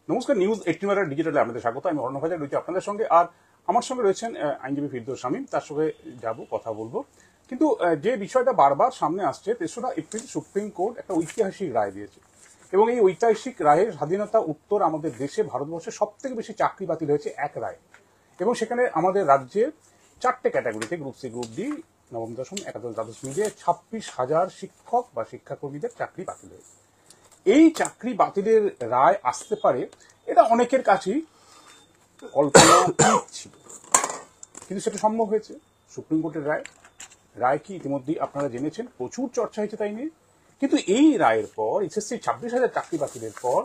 নমস্কার, নিউজ 18 ডিজিটালে আপনাদের স্বাগত। আমি অর্ণব হাজার রয়েছি আপনাদের সঙ্গে, আর আমার সঙ্গে রয়েছেন আইনজীবী ফিরদৌস শামীম। তার সঙ্গে যাব, কথা বলবো। কিন্তু যে বিষয়টা বারবার সামনে আসছে, 3রা এপ্রিল সুপ্রিম কোর্ট একটা ঐতিহাসিক রায় দিয়েছে, এবং এই ঐতিহাসিক রায়ের স্বাধীনতা উত্তর আমাদের দেশে, ভারতবর্ষে সব থেকে বেশি চাকরি বাতিল হয়েছে এক রায়। এবং সেখানে আমাদের রাজ্যে 4টে ক্যাটাগরিতে, গ্রুপ সি, গ্রুপ ডি, নবম দশম, একাদশ দ্বাদশ মিলিয়ে 26,000 শিক্ষক বা শিক্ষাকর্মীদের চাকরি বাতিল হয়েছে। এই চাকরি বাতিলের রায় আসতে পারে, এটা অনেকের কাছেই কল্পনা ছিল, কিন্তু সেটা সম্ভব হয়েছে। সুপ্রিম কোর্টের রায় কি ইতিমধ্যেই আপনারা জেনেছেন, প্রচুর চর্চা হয়েছে তাই নিয়ে। কিন্তু এই রায়ের পর, এসএসসি 26,000 চাকরি বাতিলের পর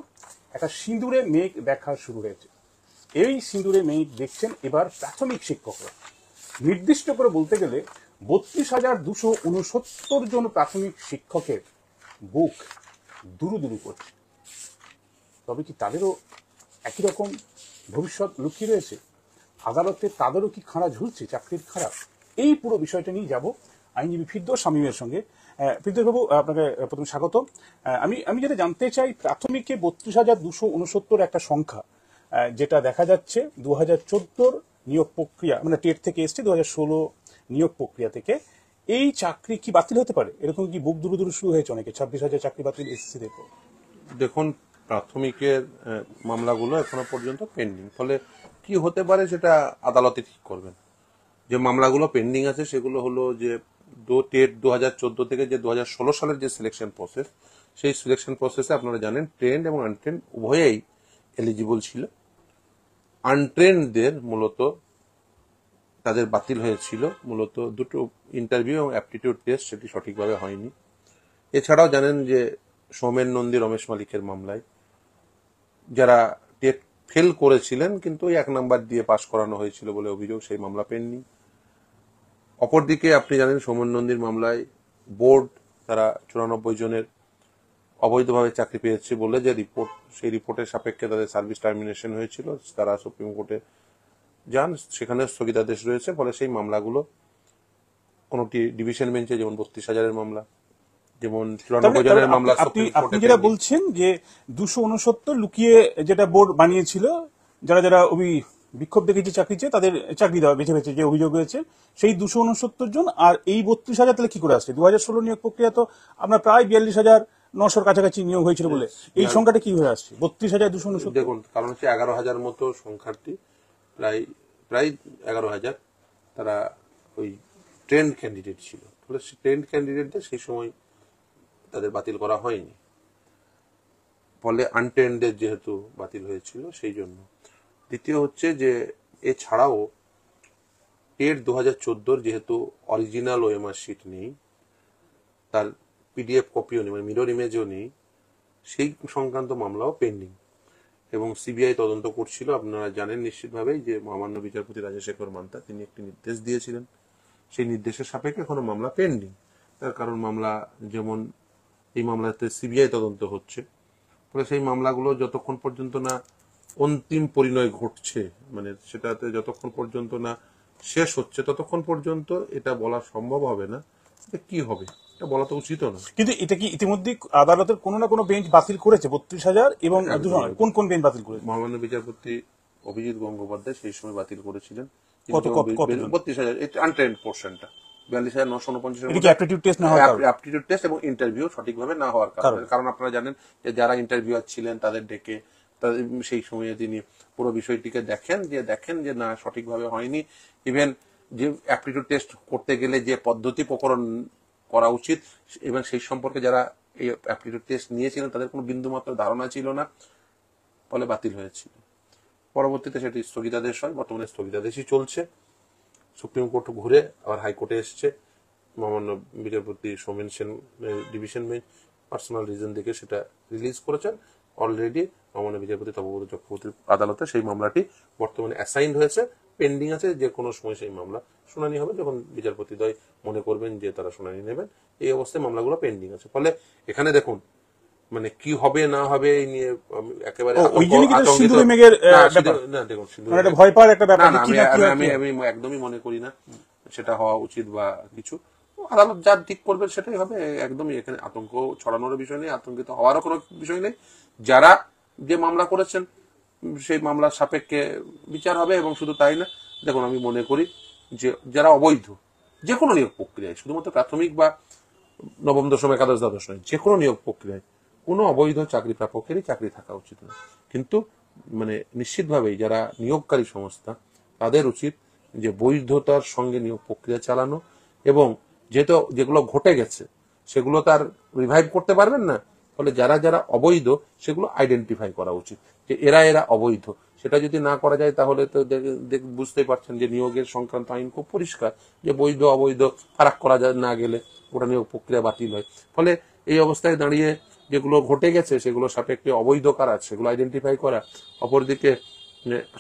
একটা সিঁদুরে মেঘ দেখা শুরু হয়েছে। এই সিঁদুরে মেঘ দেখছেন এবার প্রাথমিক শিক্ষকরা। নির্দিষ্ট করে বলতে গেলে 32,269 জন প্রাথমিক শিক্ষকের বুক দুরু দুরু করছে। তবে কি তাদেরও একই রকম ভবিষ্যৎ লুকিয়ে রয়েছে? আদালতে তাদেরও কি খাড়া ঝুলছে, চাকরির খাড়া? এই পুরো বিষয়টা নিয়ে যাব আইনজীবী ফিরদৌস শামীমের সঙ্গে। ফিরদৌস বাবু, আপনাকে প্রথমে স্বাগত। আমি যেটা জানতে চাই, প্রাথমিকে 32,269 একটা সংখ্যা, যেটা দেখা যাচ্ছে 2014 নিয়োগ প্রক্রিয়া, মানে টেট থেকে এসছে 2016 নিয়োগ প্রক্রিয়া থেকে। এই চাকরি কি বাতিল হতে পারে? এরকম কি বুক দুরু দুরু শুরু হয়েছে অনেকে? 26,000 চাকরি বাতিল এসেছে দেখো। দেখুন, প্রাথমিকের মামলাগুলো এখনো পর্যন্ত পেন্ডিং, ফলে কি হতে পারে সেটা আদালতে ঠিক করবেন। যে মামলাগুলো পেন্ডিং আছে সেগুলো হলো যে টেট 2014 থেকে যে 2016 সালের যে সিলেকশন প্রসেস, সেই সিলেকশন প্রসেসে আপনারা জানেন ট্রেন্ড এবং আনট্রেন্ড উভয়েই এলিজিবল ছিল। আনট্রেন্ডদের মূলত তাদের বাতিল হয়েছিল মূলত দুটো ইন্টারভিউ এবং অ্যাপটিটিউড টেস্ট, সেটি সঠিকভাবে হয়নি। এছাড়াও জানেন যে সৌমেন নন্দী, রমেশ মালিকের মামলায় যারা টেট ফেল করেছিলেন কিন্তু 1 নাম্বার দিয়ে পাশ করানো হয়েছিল বলে অভিযোগ, সেই মামলা পেন্ডিং। অপরদিকে আপনি জানেন সৌমেন নন্দীর মামলায় বোর্ড তারা 94 জনের অবৈধভাবে চাকরি পেয়েছে বলে যে রিপোর্ট, সেই রিপোর্টের সাপেক্ষে তাদের সার্ভিস টার্মিনেশন হয়েছিল। তারা সুপ্রিম কোর্টে যান, সেখানে স্থগিতাদেশ রয়েছে। ফলে সেই মামলাগুলো কোনটি ডিভিশন বেঞ্চে, যেমন 32,000-এর মামলা, যেমন 94 জনের মামলা আপনি যেটা বলছেন যে 269 লুকিয়ে যেটা বোর্ড বানিয়েছিল, যারা যারা বিক্ষোভ দেখেছে চাকরি চেয়ে, তাদের চাকরি দেওয়া বেছে বেছে যে অভিযোগ রয়েছে, সেই 269 জন। আর এই 32,000 তাহলে কি করে আসছে? 2016 নিয়োগ প্রক্রিয়া তো আপনার প্রায় 42,900 কাছাকাছি নিয়োগ হয়েছিল বলে, এই সংখ্যাটা কি হয়ে আসছে 32,269? দেখুন, কারণ হচ্ছে 11,000 মতো সংখ্যাটি, প্রায় প্রায় 11,000 তারা ওই ট্রেন্ড ক্যান্ডিডেট ছিল। ফলে ট্রেন্ড ক্যান্ডিডেটদের সেই সময় তাদের বাতিল করা হয়নি, ফলে আনট্রেন্ডের যেহেতু বাতিল হয়েছিল সেই জন্য। দ্বিতীয় হচ্ছে যে এছাড়াও টেট 2014 যেহেতু অরিজিনাল ওএমআর শিট নেই, তার পিডিএফ কপিও নেই, মানে মিরর ইমেজও নেই, সেই সংক্রান্ত মামলাও পেন্ডিং এবং সিবিআই তদন্ত করছিল। আপনারা জানেন নিশ্চিতভাবেই যে মহামান্য বিচারপতি রাজশেখর মান্তা তিনি একটি নির্দেশ দিয়েছিলেন, সেই নির্দেশের সাপেক্ষে এখনো মামলা পেন্ডিং। তার কারণ মামলা, যেমন এই মামলাতে সিবিআই তদন্ত হচ্ছে, ফলে সেই মামলাগুলো যতক্ষণ পর্যন্ত না অন্তিম পরিণয় ঘটছে, মানে সেটাতে যতক্ষণ পর্যন্ত না শেষ হচ্ছে, ততক্ষণ পর্যন্ত এটা বলা সম্ভব হবে না কি হবে, এটা বলা তো উচিত না। কিন্তু এটা কি ইতিমধ্যে আদালতের কোনো না কোনো বেঞ্চ বাতিল করেছে 32,000? এবং কোন কোন বেঞ্চ বাতিল করেছে? মহামান্য বিচারপতি অভিজিৎ গঙ্গোপাধ্যায় সেই সময় বাতিল করেছিলেন 32,000 আনট্রেন্ড পোর্শনটা, 42,949 অ্যাপটিটিউড টেস্ট না হওয়ার কারণে, অ্যাপটিটিউড টেস্ট এবং ইন্টারভিউ সঠিকভাবে না হওয়ার কারণে। কারণ আপনারা জানেন যে যারা ইন্টারভিউয়ার ছিলেন তাদের ডেকে সেই সময়ে তিনি পুরো বিষয়টিকে দেখেন যে না, সঠিকভাবে হয়নি। ইভেন যে অ্যাপটিটিউড টেস্ট করতে গেলে যে পদ্ধতি প্রকরণ করা উচিত এবং সেই সম্পর্কে যারা এই অ্যাপটিটিউড টেস্ট নিয়েছিলেন তাদের কোনো বিন্দুমাত্র ধারণা ছিল না, ফলে বাতিল হয়েছিল। পরবর্তীতে সেটি স্থগিতাদেশ হয়, বর্তমানে স্থগিতাদেশই চলছে। সুপ্রিম কোর্ট ঘুরে আবার হাইকোর্টে এসছে। মহামান্য বিচারপতি Soumen Sen division bench personal reason দেখে সেটা রিলিজ করেছেন। অলরেডি মহামান্য বিচারপতি তপব্রত চক্রবর্তীর আদালতে সেই মামলাটি বর্তমানে অ্যাসাইন্ড হয়েছে, পেন্ডিং আছে। যে কোনো সময় সেই মামলা শুনানি হবে, যখন বিচারপতিদ্বয় মনে করবেন যে তারা শুনানি নেবেন। এই অবস্থায় মামলাগুলো পেন্ডিং আছে। ফলে এখানে দেখুন, মানে কি হবে না হবে এই নিয়ে একেবারে আমি একদমই মনে করি না সেটা হওয়া উচিত বা কিছু। আদালত যা ঠিক করবে সেটাই হবে। একদমই এখানে আতঙ্ক ছড়ানোর বিষয় নেই, আতঙ্কিত হওয়ারও কোনো বিষয় নেই। যারা যে মামলা করেছেন সেই মামলার সাপেক্ষে বিচার হবে। এবং শুধু তাই না, দেখুন আমি মনে করি যে যারা অবৈধ যে কোনো নিয়োগ প্রক্রিয়ায়, শুধুমাত্র প্রাথমিক বা নবম দশম একাদশ দ্বাদশ নয়, যে কোনো নিয়োগ প্রক্রিয়ায় কোনো অবৈধ চাকরি প্রাপকেরই চাকরি থাকা উচিত না। কিন্তু মানে নিশ্চিতভাবেই যারা নিয়োগকারী সংস্থা তাদের উচিত যে বৈধতার সঙ্গে নিয়োগ প্রক্রিয়া চালানো, এবং যেহেতু যেগুলো ঘটে গেছে সেগুলো তার রিভাইভ করতে পারবেন না, ফলে যারা যারা অবৈধ সেগুলো আইডেন্টিফাই করা উচিত যে এরা এরা অবৈধ। সেটা যদি না করা যায় তাহলে তো বুঝতেই পারছেন যে নিয়োগের সংক্রান্ত আইন খুব পরিষ্কার, যে বৈধ অবৈধ ফারাক করা না গেলে ওটা নিয়োগ প্রক্রিয়া বাতিল হয়। ফলে এই অবস্থায় দাঁড়িয়ে যেগুলো ঘটে গেছে সেগুলো সাপেক্ষে অবৈধ কারা সেগুলো আইডেন্টিফাই করা, অপরদিকে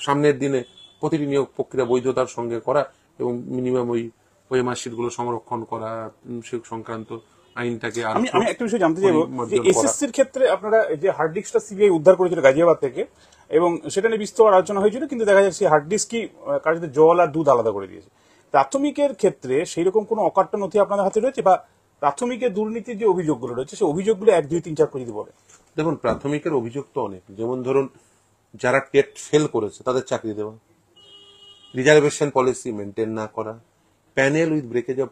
সামনের দিনে প্রতিটি নিয়োগ প্রক্রিয়া বৈধতার সঙ্গে করা, এবং মিনিমাম ওই মার্কশিট গুলো সংরক্ষণ করা, সে সংক্রান্ত আইনটাকে আমি একটা বিষয় জানতে চাইবো যে এসএসসির ক্ষেত্রে আপনারা যে হার্ড ডিস্কটা সিবিআই উদ্ধার করেছিল গাজিয়াবাদ থেকে, এবং সেটা নিয়ে বিস্তর আলোচনা হয়েছিল, কিন্তু দেখা যাচ্ছে হার্ড ডিস্কই কার্যত জল আর দুধ আলাদা করে দিয়েছে। প্রাথমিকের ক্ষেত্রে সেই রকম কোনো অকাট্য নথি আপনাদের হাতে রয়েছে, বা প্রাথমিকের দুর্নীতির যে অভিযোগগুলো রয়েছে সেই অভিযোগগুলো 1, 2, 3, 4 করে যদি বলে? দেখুন, প্রাথমিকের অভিযোগ তো অনেক, যেমন ধরুন যারা টেট ফেল করেছে তাদের চাকরি দেওয়া, রিজার্ভেশন পলিসি মেনটেন না করা, panel with breakage of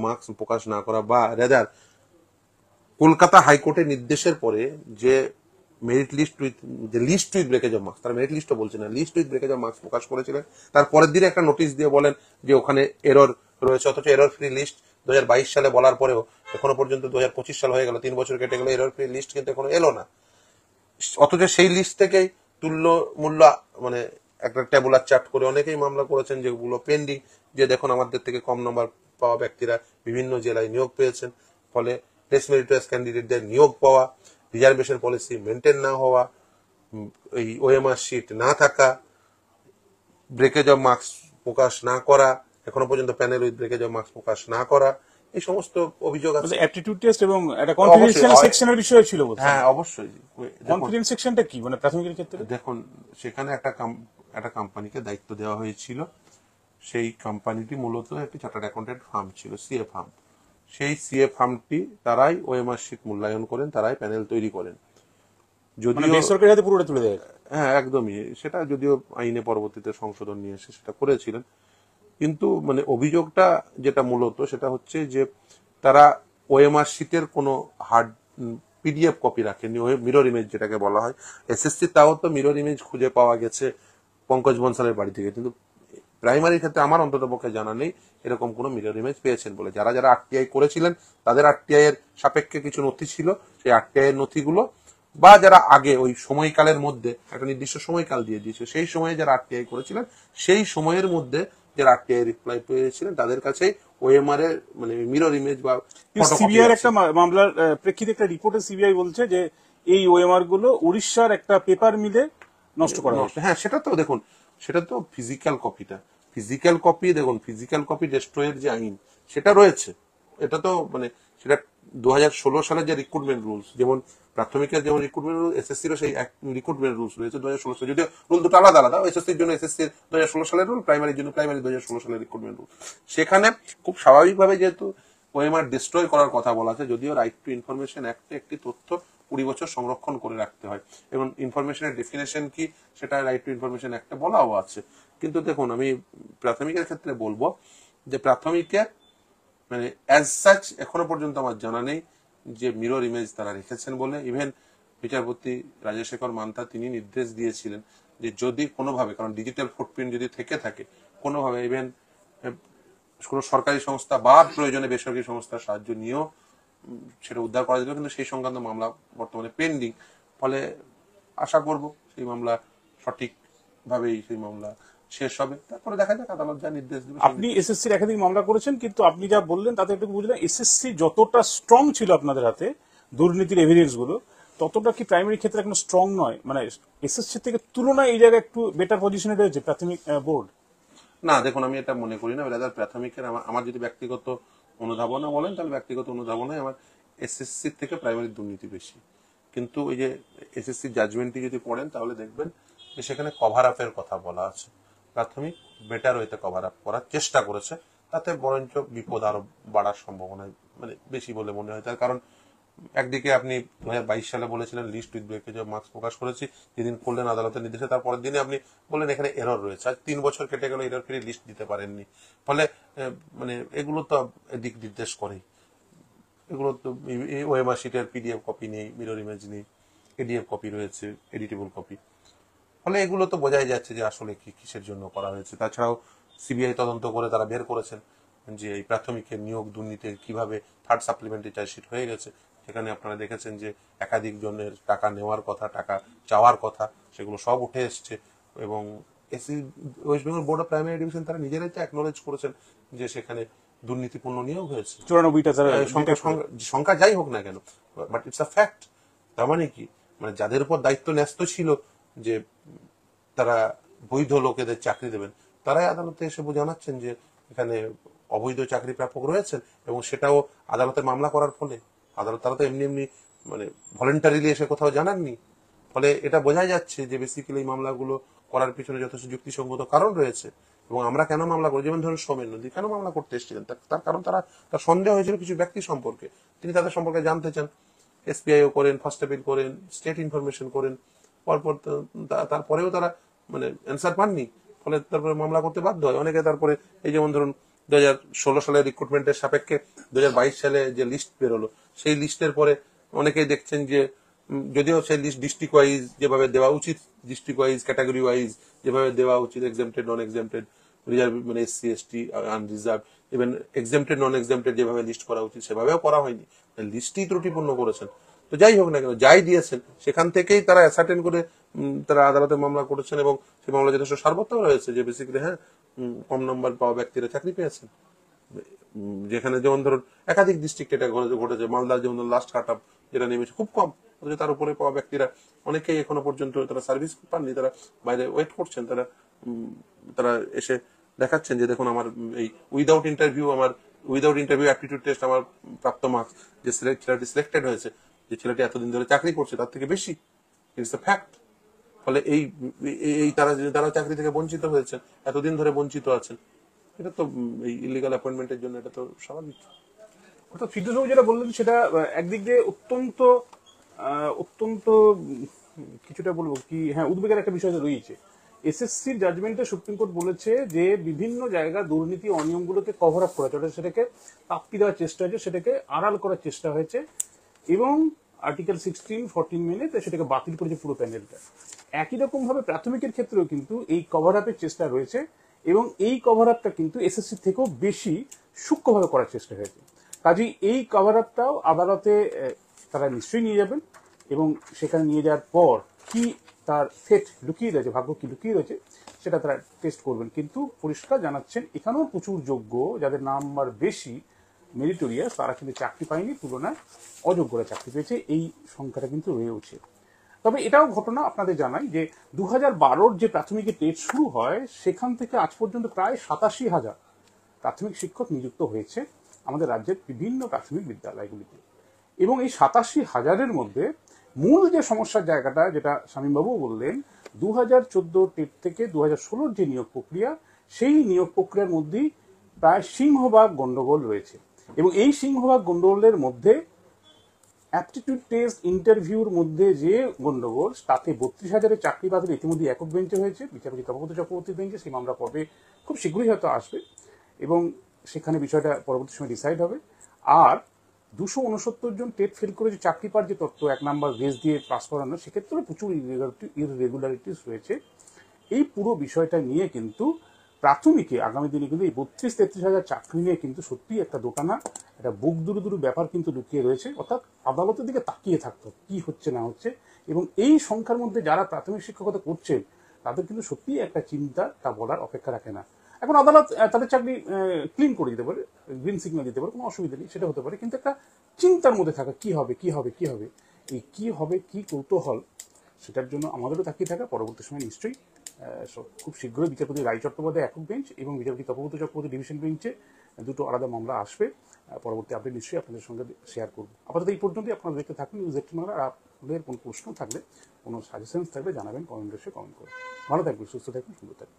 marks প্রকাশ না করা, বা রেদার কলকাতা হাইকোর্টের নির্দেশের পরে যে merit list with breakage of marks, তারা মেরিট লিস্টও বলছে না, list with breakage of marks প্রকাশ করেছিলেন, তার পরের দিনে একটা নোটিশ দিয়ে বলেন যে ওখানে এরর রয়েছে, অথচ এরর ফ্রি লিস্ট 2022 সালে বলার পরেও এখনো পর্যন্ত 2025 সাল হয়ে গেল, 3 বছর কেটে গেল, এরর ফ্রি লিস্ট কিন্তু এখনো এলো না। অথচ সেই লিস্ট থেকেই তুল্য মূল্য মানে একটা টেবুলার চার্ট করে অনেকেই মামলা করেছেন যেগুলো পেন্ডিং, যে দেখুন আমাদের থেকে কম নম্বর পাওয়া ব্যক্তিরা বিভিন্ন জেলায় নিয়োগ পেয়েছেন। ফলে লেস মেরিটোরিয়াস ক্যান্ডিডেটদের নিয়োগ পাওয়া, রিজার্ভেশন পলিসি মেনটেন না হওয়া, এই ওএমআর শিট না থাকা, ব্রেকেজ অফ মার্কস প্রকাশ না করা, এখনো পর্যন্ত panel with breakage of marks প্রকাশ না করা, এই সমস্ত অভিযোগ আছে। অ্যাপটিটিউড টেস্ট এবং একটা কনফিডেন্সিয়াল সেকশনের বিষয় ছিল বলছেন? হ্যাঁ, অবশ্যই। কনফিডেন্স সেকশনটা কি মানে প্রাথমিকের ক্ষেত্রে? দেখুন, সেখানে একটা কোম্পানিকে দায়িত্ব দেওয়া হয়েছিল, সেই কোম্পানিটি মূলত একটি চার্টার্ড অ্যাকাউন্টেন্ট ফার্ম ছিল, সিএ ফার্ম। সেই সিএ ফার্মটি তারাই ওএমআর শিট মূল্যায়ন করেন, তারাই প্যানেল তৈরি করেন। যদিও বেসরকারি হাতে পুরোটা তুলে দেয়। হ্যাঁ, একদমই। সেটা যদিও আইনে পরবর্তীতে সংশোধন নিয়ে এসে সেটা করেছিলেন, কিন্তু মানে অভিযোগটা যেটা মূলত সেটা হচ্ছে যে তারা ওএমআর শিটের কোনো হার্ড পিডিএফ কপি রাখেনি, মিরর ইমেজ যেটাকে বলা হয়। এসএসসি তাও তো মিরর ইমেজ খুঁজে পাওয়া গেছে পঙ্কজ বনসালের বাড়ি থেকে, কিন্তু প্রাইমারির ক্ষেত্রে আমার অন্তত পক্ষে জানা নেই এরকম কোনো মিরর ইমেজ পেয়েছেন বলে। যারা যারা আরটিআই করেছিলেন তাদের আরটিআই এর সাপেক্ষে কিছু নথি ছিল, সেই আরটিআই এর নথিগুলো, বা যারা আগে ওই সময়কালের মধ্যে একটা নির্দিষ্ট সময়কাল দিয়ে দিয়েছে, সেই সময়ে যারা আরটিআই করেছিলেন সেই সময়ের মধ্যে যারা আরটিআই রিপ্লাই পেয়েছিলেন তাদের কাছেই ওএমআর এর মানে মিরর ইমেজ বা সিবিআই একটা মামলার প্রেক্ষিতে একটা রিপোর্টে সিবিআই বলছে যে এই ওএমআর গুলো উড়িষ্যার একটা পেপার মিলে নষ্ট করা হয়েছে। হ্যাঁ, সেটা তো দেখুন, সেটা তো ফিজিক্যাল কপি ডেস্ট্রয়ের যে আইন সেটা রয়েছে, এটা তো মানে সেটা 2016 সালের যে রিক্রুটমেন্ট রুলস, যেমন প্রাথমিকের যেমন রিক্রুটমেন্ট রুল, এসএসসিরও সেই রিক্রুটমেন্ট রুলস রয়েছে 2016 সালে, যদিও রুল দুটো আলাদা আলাদা, এসএসসির জন্য এসএসসির 2016 সালের রুল, প্রাইমারির জন্য প্রাইমারি 2016 সালের রিক্রুটমেন্ট রুল। সেখানে খুব স্বাভাবিকভাবে যেহেতু ওএমআর ডিস্ট্রয় করার কথা বলা আছে, যদিও রাইট টু ইনফরমেশন অ্যাক্টে একটি তথ্য 20 বছর সংরক্ষণ করে রাখতে হয়, এবং ইনফরমেশনের ডেফিনেশন কি সেটা রাইট টু ইনফরমেশন অ্যাক্টে বলাও আছে। কিন্তু দেখুন, আমি প্রাথমিকের ক্ষেত্রে বলবো যে প্রাথমিকের মানে অ্যাজ সাচ এখনো পর্যন্ত আমার জানা নেই যে মিরর ইমেজ তারা রেখেছেন বলে। ইভেন বিচারপতি রাজশেখর মান্তা তিনি নির্দেশ দিয়েছিলেন যে যদি কোনোভাবে, কারণ ডিজিটাল ফুটপ্রিন্ট যদি থেকে থাকে কোনোভাবে, ইভেন কোনো সরকারি সংস্থা বা প্রয়োজনে বেসরকারি সংস্থার সাহায্য নিয়েও সেটা উদ্ধার করা যেত, কিন্তু সেই সংক্রান্ত মামলা বর্তমানে পেন্ডিং। ফলে আশা করব সেই মামলা সঠিকভাবেই সেই মামলা শেষ হবে, তারপরে দেখা যাক আদালত যা নির্দেশ দেবে। আপনি এসএসসির একাধিক মামলা করেছেন, কিন্তু আপনি যা বললেন তাতে একটু বুঝলেন এসএসসি যতটা স্ট্রং ছিল আপনাদের হাতে দুর্নীতির এভিডেন্স গুলো, ততটা কি প্রাইমারি ক্ষেত্রে এখন স্ট্রং নয়? মানে এসএসসি থেকে তুলনায় এই জায়গায় একটু বেটার পজিশনে রয়েছে প্রাথমিক বোর্ড? না, দেখুন, আমি এটা মনে করি না। রাদার প্রাথমিকের আমার যদি ব্যক্তিগত অনুধাবনা বলেন, তাহলে ব্যক্তিগত অনুধাবনায় আমার এসএসসি থেকে প্রাইমারি দুর্নীতি বেশি। কিন্তু ওই যে এসএসসি জাজমেন্টটি যদি পড়েন তাহলে দেখবেন যে সেখানে কভার আপের কথা বলা আছে। প্রাথমিক বেটার ওয়েতে কভার আপ করার চেষ্টা করেছে, তাতে বরঞ্চ বিপদ আরো বাড়ার সম্ভাবনা মানে বেশি বলে মনে হয়। তার কারণ একদিকে আপনি 2022 সালে বলেছিলেন list with breakage of marks প্রকাশ করেছি, যেদিন করলেন আদালতের নির্দেশে তার পরের দিনে আপনি বললেন এখানে এরর রয়েছে। আজ 3 বছর কেটে গেল, এরর ফ্রি লিস্ট দিতে পারেননি। ফলে মানে এগুলো তো দিক নির্দেশ করেই। এগুলো তো ওএমআর শিটের পিডিএফ কপি নেই, মিরর ইমেজ নেই, এডিএফ কপি রয়েছে, এডিটেবল কপি। ফলে এগুলো তো বোঝাই যাচ্ছে যে আসলে কি কিসের জন্য করা হয়েছে। তাছাড়াও সিবিআই তদন্ত করে তারা বের করেছেন যে এই প্রাথমিকের নিয়োগ দুর্নীতির কিভাবে থার্ড সাপ্লিমেন্টারি চার্জশিট হয়ে গেছে। সেখানে আপনারা দেখেছেন যে একাধিক জনের টাকা নেওয়ার কথা, টাকা চাওয়ার কথা, সেগুলো সব উঠে এসছে। এবং AC West Bengal board of primary education তারা নিজেরাই তো অ্যাকনোলেজ করেছেন যে সেখানে দুর্নীতিপূর্ণ নিয়োগ হয়েছে। 94টা তারা সংখ্যা যাই হোক না কেন, বাট ইটস আ ফ্যাক্ট। তার মানে কি, মানে যাদের উপর দায়িত্ব ন্যস্ত ছিল যে তারা বৈধ লোকেদের চাকরি দেবেন, তারাই আদালতে এসে জানাচ্ছেন যে এখানে অবৈধ চাকরি প্রাপক রয়েছেন। এবং সেটাও আদালতে মামলা করার ফলে আদালত, তারা তো এমনি এমনি মানে ভলেন্টারিলি এসে কোথাও জানাননি। ফলে এটা বোঝাই যাচ্ছে যে বেসিক্যালি এই মামলাগুলো করার পিছনে যথেষ্ট যুক্তিসঙ্গত কারণ রয়েছে। এবং আমরা কেন মামলা করি, যেমন ধরুন সোমেন নদী কেন মামলা করতে এসেছিলেন, তার কারণ তার সন্দেহ হয়েছিল কিছু ব্যক্তি সম্পর্কে, তিনি তাদের সম্পর্কে জানতে চান। এসপিআইও করেন, ফার্স্ট অ্যাপিল করেন, স্টেট ইনফরমেশন করেন, পরপর তারপরেও তারা মানে অ্যান্সার পাননি। ফলে তারপরে মামলা করতে বাধ্য হয় অনেকে। তারপরে এই যেমন ধরুন 2016 সালের রিক্রুটমেন্টের সাপেক্ষে 2022 সালে যে লিস্ট বেরোলো, সেই লিস্টের পরে অনেকেই দেখছেন যে যদিও সেই লিস্ট ডিস্ট্রিক্ট ওয়াইজ যেভাবে দেওয়া উচিত, ডিস্ট্রিক্ট ওয়াইজ ক্যাটাগরি ওয়াইজ যেভাবে দেওয়া উচিত, এক্সেম্পটেড নন এক্সেম্পটেড রিজার্ভ মানে SC ST unreserved, even exempted non exempted যেভাবে লিস্ট করা উচিত সেভাবেও করা হয়নি, লিস্টই ত্রুটিপূর্ণ করেছেন। তো যাই হোক না কেন, যাই দিয়েছেন সেখান থেকেই তারা অ্যাসার্টেন করে তারা আদালতে মামলা করেছেন। এবং সেই মামলা যথেষ্ট সার্বত্র রয়েছে যে বেসিক্যালি হ্যাঁ কম নম্বর পাওয়া ব্যক্তিরা চাকরি পেয়েছেন। যেখানে যেমন ধরুন একাধিক ডিস্ট্রিক্ট এটা ঘটেছে, মালদার যেমন লাস্ট কাট আপ যেটা নেমেছে খুব কম, অথচ তার উপরে পাওয়া ব্যক্তিরা অনেকেই এখনো পর্যন্ত তারা সার্ভিস পাননি, তারা বাইরে ওয়েট করছেন। তারা এসে দেখাচ্ছেন যে দেখুন আমার এই উইদাউট ইন্টারভিউ অ্যাপটিটিউড টেস্ট আমার প্রাপ্ত মার্কস, যে ছেলেটি সিলেক্টেড হয়েছে, যে ছেলেটি এতদিন ধরে চাকরি করছে তার থেকে বেশি, ইটস দ্য ফ্যাক্ট। ফলে এই তারা চাকরি থেকে বঞ্চিত হয়েছেন, এতদিন ধরে বঞ্চিত আছেন। এটা তো এই ইলিগাল অ্যাপয়েন্টমেন্টের জন্য এটা তো স্বাভাবিক। অর্থাৎ ফিরদৌস যেটা বললেন সেটা একদিক দিয়ে অত্যন্ত অত্যন্ত কিছুটা বলবো কি, হ্যাঁ, উদ্বেগের একটা বিষয় রয়েছে। এসএসসির জাজমেন্টে সুপ্রিম কোর্ট বলেছে যে বিভিন্ন জায়গা দুর্নীতি অনিয়মগুলোকে কভার আপ করা হয়েছে, সেটাকে তাপ্পি দেওয়ার চেষ্টা হয়েছে, সেটাকে আড়াল করার চেষ্টা হয়েছে, এবং আর্টিকেল 16-14 মেনে সেটাকে বাতিল করেছে পুরো প্যানেলটা। একই রকম ভাবে প্রাথমিকের ক্ষেত্রেও কিন্তু এই কভার আপের চেষ্টা রয়েছে, এবং এই কভার আপটা কিন্তু এসএসসি থেকেও বেশি সূক্ষ্মভাবে করার চেষ্টা হয়েছে। কাজেই এই কভার আপটাও আদালতে তারা নিশ্চয়ই নিয়ে যাবেন, এবং সেখানে নিয়ে যাওয়ার পর কি তার ফেট লুকিয়ে রয়েছে, ভাগ্য কি লুকিয়ে রয়েছে, সেটা তারা টেস্ট করবেন। কিন্তু পরিষ্কার জানাচ্ছেন এখানেও প্রচুর যোগ্য, যাদের নাম্বার বেশি মেরিটোরিয়াস, তারা কিন্তু চাকরি পায়নি, তুলনায় অযোগ্যরা চাকরি পেয়েছে। এই সংখ্যাটা কিন্তু রয়েছে। তবে এটাও ঘটনা আপনাদের জানাই যে 2012 যে প্রাথমিকের টেস্ট শুরু হয় সেখান থেকে আজ পর্যন্ত প্রায় 87,000 প্রাথমিক শিক্ষক নিযুক্ত হয়েছে আমাদের রাজ্যের বিভিন্ন প্রাথমিক বিদ্যালয়গুলিতে। এবং এই 87,000-এর মধ্যে মূল যে সমস্যার জায়গাটা, যেটা শামীমবাবু বললেন, 2014 টেট থেকে 2016 যে নিয়োগ প্রক্রিয়া, সেই নিয়োগ প্রক্রিয়ার মধ্যেই প্রায় সিংহভাগ গন্ডগোল রয়েছে। এবং এই সিংহভাগ গন্ডগোলের মধ্যে অ্যাপটিটিউড টেস্ট ইন্টারভিউর মধ্যে যে গন্ডগোল, তাতে 32,000-এর চাকরি বাতিল ইতিমধ্যে একক বেঞ্চে হয়েছে, বিচারপতি তপব্রত চক্রবর্তীর বেঞ্চে। সেই মামলা পর্বে খুব শীঘ্রই হয়তো আসবে, এবং সেখানে বিষয়টা পরবর্তী সময় ডিসাইড হবে। আর 269 জন টেট ফেল করে যে চাকরি পাওয়ার যে তত্ত্ব, 1 নাম্বার বেস দিয়ে পাস করানো, সেক্ষেত্রে প্রচুর ইররেগুলারিটিস রয়েছে। এই পুরো বিষয়টা নিয়ে কিন্তু প্রাথমিকে আগামী দিনে কিন্তু এই 32-33,000 চাকরি নিয়ে কিন্তু সত্যিই একটা দোটানা, একটা বুক দুরু ব্যাপার কিন্তু লুকিয়ে রয়েছে। অর্থাৎ আদালতের দিকে তাকিয়ে থাকতো কি হচ্ছে না হচ্ছে, এবং এই সংখ্যার মধ্যে যারা প্রাথমিক শিক্ষকতা করছেন তাদের কিন্তু সত্যিই একটা চিন্তা, তা বলার অপেক্ষা রাখে না। এখন আদালত তাদের চাকরি ক্লিন করে দিতে পারে, গ্রিন সিগন্যাল দিতে পারে, কোনো অসুবিধা নেই, সেটা হতে পারে। কিন্তু একটা চিন্তার মধ্যে থাকা, কি হবে কি হবে কি হবে, এই কি হবে কি কৌতূহল, সেটার জন্য আমাদেরও তাকিয়ে থাকা। পরবর্তী সময় নিশ্চয়ই খুব শীঘ্রই বিচারপতি রায় চট্টোপাধ্যায় একক বেঞ্চ এবং বিচারপতি তপব্রত চক্রবর্তী ডিভিশন বেঞ্চে দুটো আলাদা মামলা আসবে। পরবর্তী আপডেট নিশ্চয়ই আপনাদের সঙ্গে শেয়ার করবো। আপাতত এই পর্যন্তই। আপনারা দেখতে থাকুন নিউজ 18 বাংলা। আর আপনাদের কোনো প্রশ্ন থাকলে, কোনো সাজেশন থাকলে জানাবেন, কমেন্ট বক্সে কমেন্ট করুন। ভালো থাকবেন, সুস্থ থাকবেন, সুন্দর থাকবেন।